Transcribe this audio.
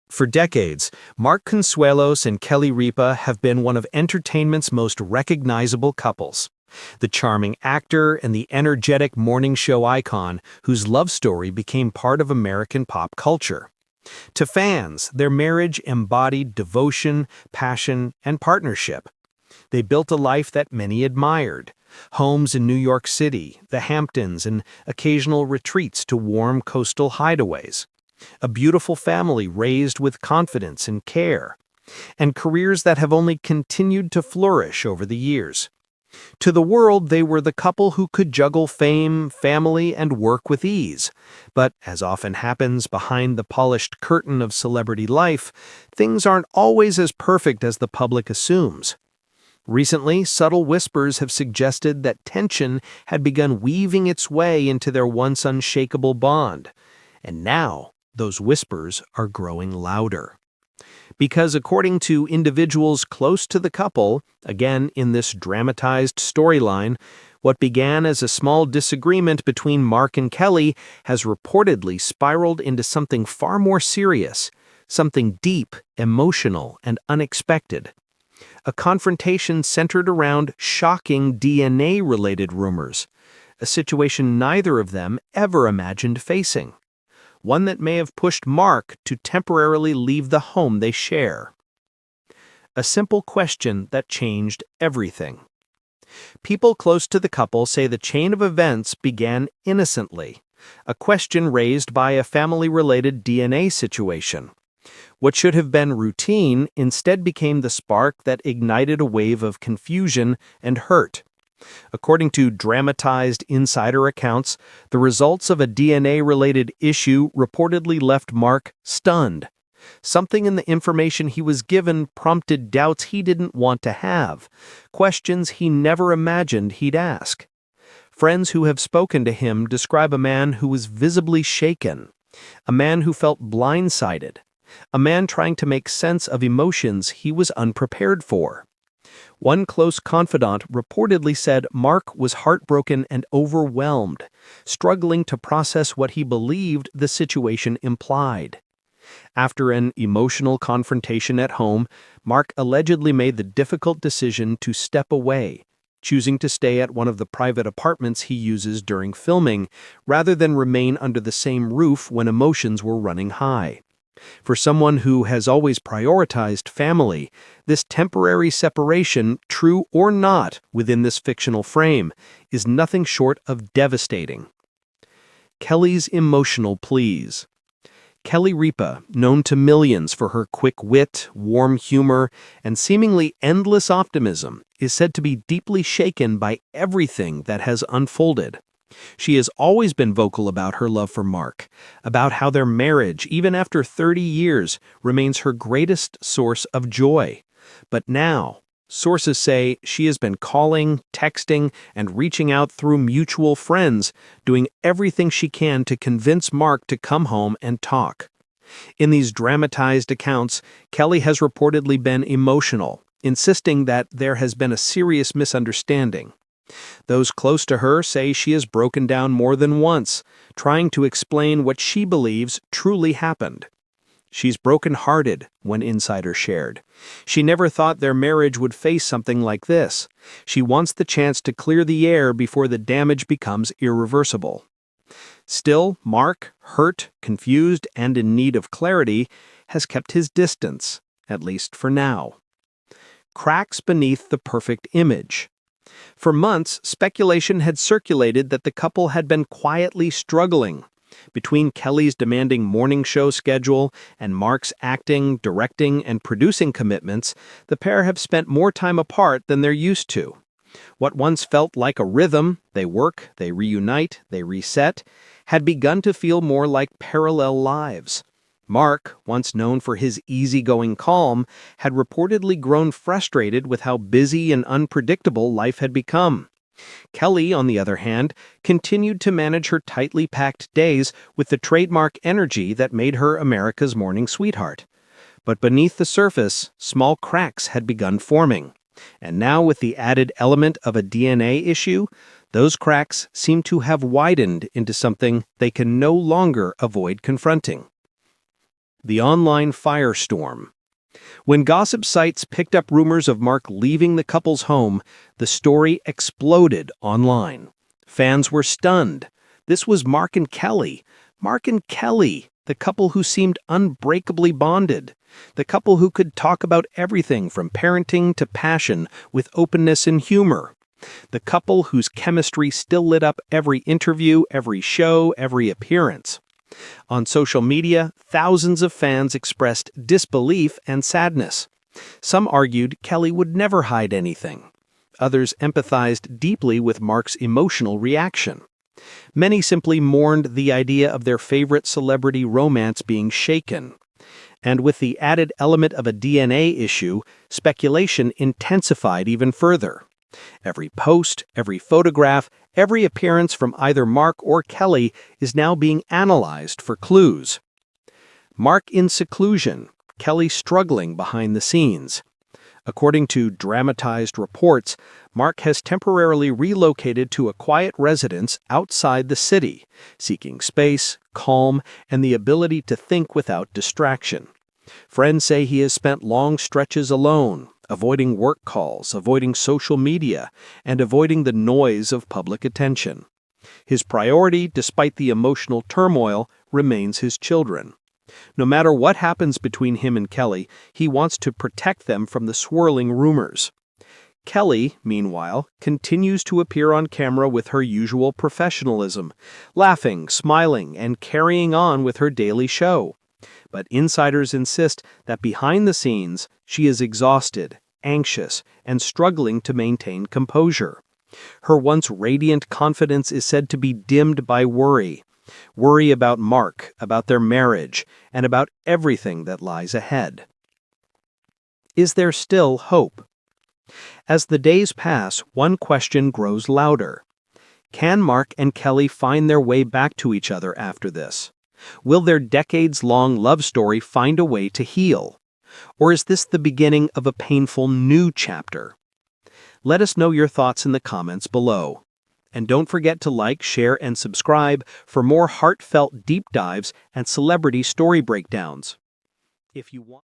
For decades, Mark Consuelos and Kelly Ripa have been one of entertainment's most recognizable couples. The charming actor and the energetic morning show icon whose love story became part of American pop culture. To fans, their marriage embodied devotion, passion, and partnership. They built a life that many admired. Homes in New York City, the Hamptons, and occasional retreats to warm coastal hideaways. A beautiful family raised with confidence and care. And careers that have only continued to flourish over the years. To the world, they were the couple who could juggle fame, family, and work with ease. But, as often happens behind the polished curtain of celebrity life, things aren't always as perfect as the public assumes. Recently, subtle whispers have suggested that tension had begun weaving its way into their once unshakable bond. And now, those whispers are growing louder. Because according to individuals close to the couple, again in this dramatized storyline, what began as a small disagreement between Mark and Kelly has reportedly spiraled into something far more serious, something deep, emotional, and unexpected. A confrontation centered around shocking DNA-related rumors, a situation neither of them ever imagined facing. One that may have pushed Mark to temporarily leave the home they share. A simple question that changed everything. People close to the couple say the chain of events began innocently, a question raised by a family-related DNA situation. What should have been routine instead became the spark that ignited a wave of confusion and hurt. According to dramatized insider accounts, the results of a DNA-related issue reportedly left Mark stunned. Something in the information he was given prompted doubts he didn't want to have, questions he never imagined he'd ask. Friends who have spoken to him describe a man who was visibly shaken, a man who felt blindsided, a man trying to make sense of emotions he was unprepared for. One close confidant reportedly said Mark was heartbroken and overwhelmed, struggling to process what he believed the situation implied. After an emotional confrontation at home, Mark allegedly made the difficult decision to step away, choosing to stay at one of the private apartments he uses during filming, rather than remain under the same roof when emotions were running high. For someone who has always prioritized family, this temporary separation, true or not within this fictional frame, is nothing short of devastating. Kelly's emotional pleas. Kelly Ripa, known to millions for her quick wit, warm humor, and seemingly endless optimism, is said to be deeply shaken by everything that has unfolded. She has always been vocal about her love for Mark, about how their marriage, even after 30 years, remains her greatest source of joy. But now, sources say she has been calling, texting, and reaching out through mutual friends, doing everything she can to convince Mark to come home and talk. In these dramatized accounts, Kelly has reportedly been emotional, insisting that there has been a serious misunderstanding. Those close to her say she has broken down more than once, trying to explain what she believes truly happened. She's broken-hearted, one insider shared. She never thought their marriage would face something like this. She wants the chance to clear the air before the damage becomes irreversible. Still, Mark, hurt, confused, and in need of clarity, has kept his distance, at least for now. Cracks beneath the perfect image. For months, speculation had circulated that the couple had been quietly struggling. Between Kelly's demanding morning show schedule and Mark's acting, directing, and producing commitments, the pair have spent more time apart than they're used to. What once felt like a rhythm, they work, they reunite, they reset, had begun to feel more like parallel lives. Mark, once known for his easygoing calm, had reportedly grown frustrated with how busy and unpredictable life had become. Kelly, on the other hand, continued to manage her tightly packed days with the trademark energy that made her America's morning sweetheart. But beneath the surface, small cracks had begun forming. And now, with the added element of a DNA issue, those cracks seem to have widened into something they can no longer avoid confronting. The online firestorm. When gossip sites picked up rumors of Mark leaving the couple's home, the story exploded online. Fans were stunned. This was Mark and Kelly. Mark and Kelly, the couple who seemed unbreakably bonded. The couple who could talk about everything from parenting to passion with openness and humor. The couple whose chemistry still lit up every interview, every show, every appearance. On social media, thousands of fans expressed disbelief and sadness. Some argued Kelly would never hide anything. Others empathized deeply with Mark's emotional reaction. Many simply mourned the idea of their favorite celebrity romance being shaken. And with the added element of a DNA issue, speculation intensified even further. Every post, every photograph, every appearance from either Mark or Kelly is now being analyzed for clues. Mark in seclusion, Kelly struggling behind the scenes. According to dramatized reports, Mark has temporarily relocated to a quiet residence outside the city, seeking space, calm, and the ability to think without distraction. Friends say he has spent long stretches alone, avoiding work calls, avoiding social media, and avoiding the noise of public attention. His priority, despite the emotional turmoil, remains his children. No matter what happens between him and Kelly, he wants to protect them from the swirling rumors. Kelly, meanwhile, continues to appear on camera with her usual professionalism, laughing, smiling, and carrying on with her daily show. But insiders insist that behind the scenes, she is exhausted, anxious, and struggling to maintain composure. Her once radiant confidence is said to be dimmed by worry. Worry about Mark, about their marriage, and about everything that lies ahead. Is there still hope? As the days pass, one question grows louder. Can Mark and Kelly find their way back to each other after this? Will their decades-long love story find a way to heal? Or is this the beginning of a painful new chapter? Let us know your thoughts in the comments below. And don't forget to like, share, and subscribe for more heartfelt deep dives and celebrity story breakdowns. If you want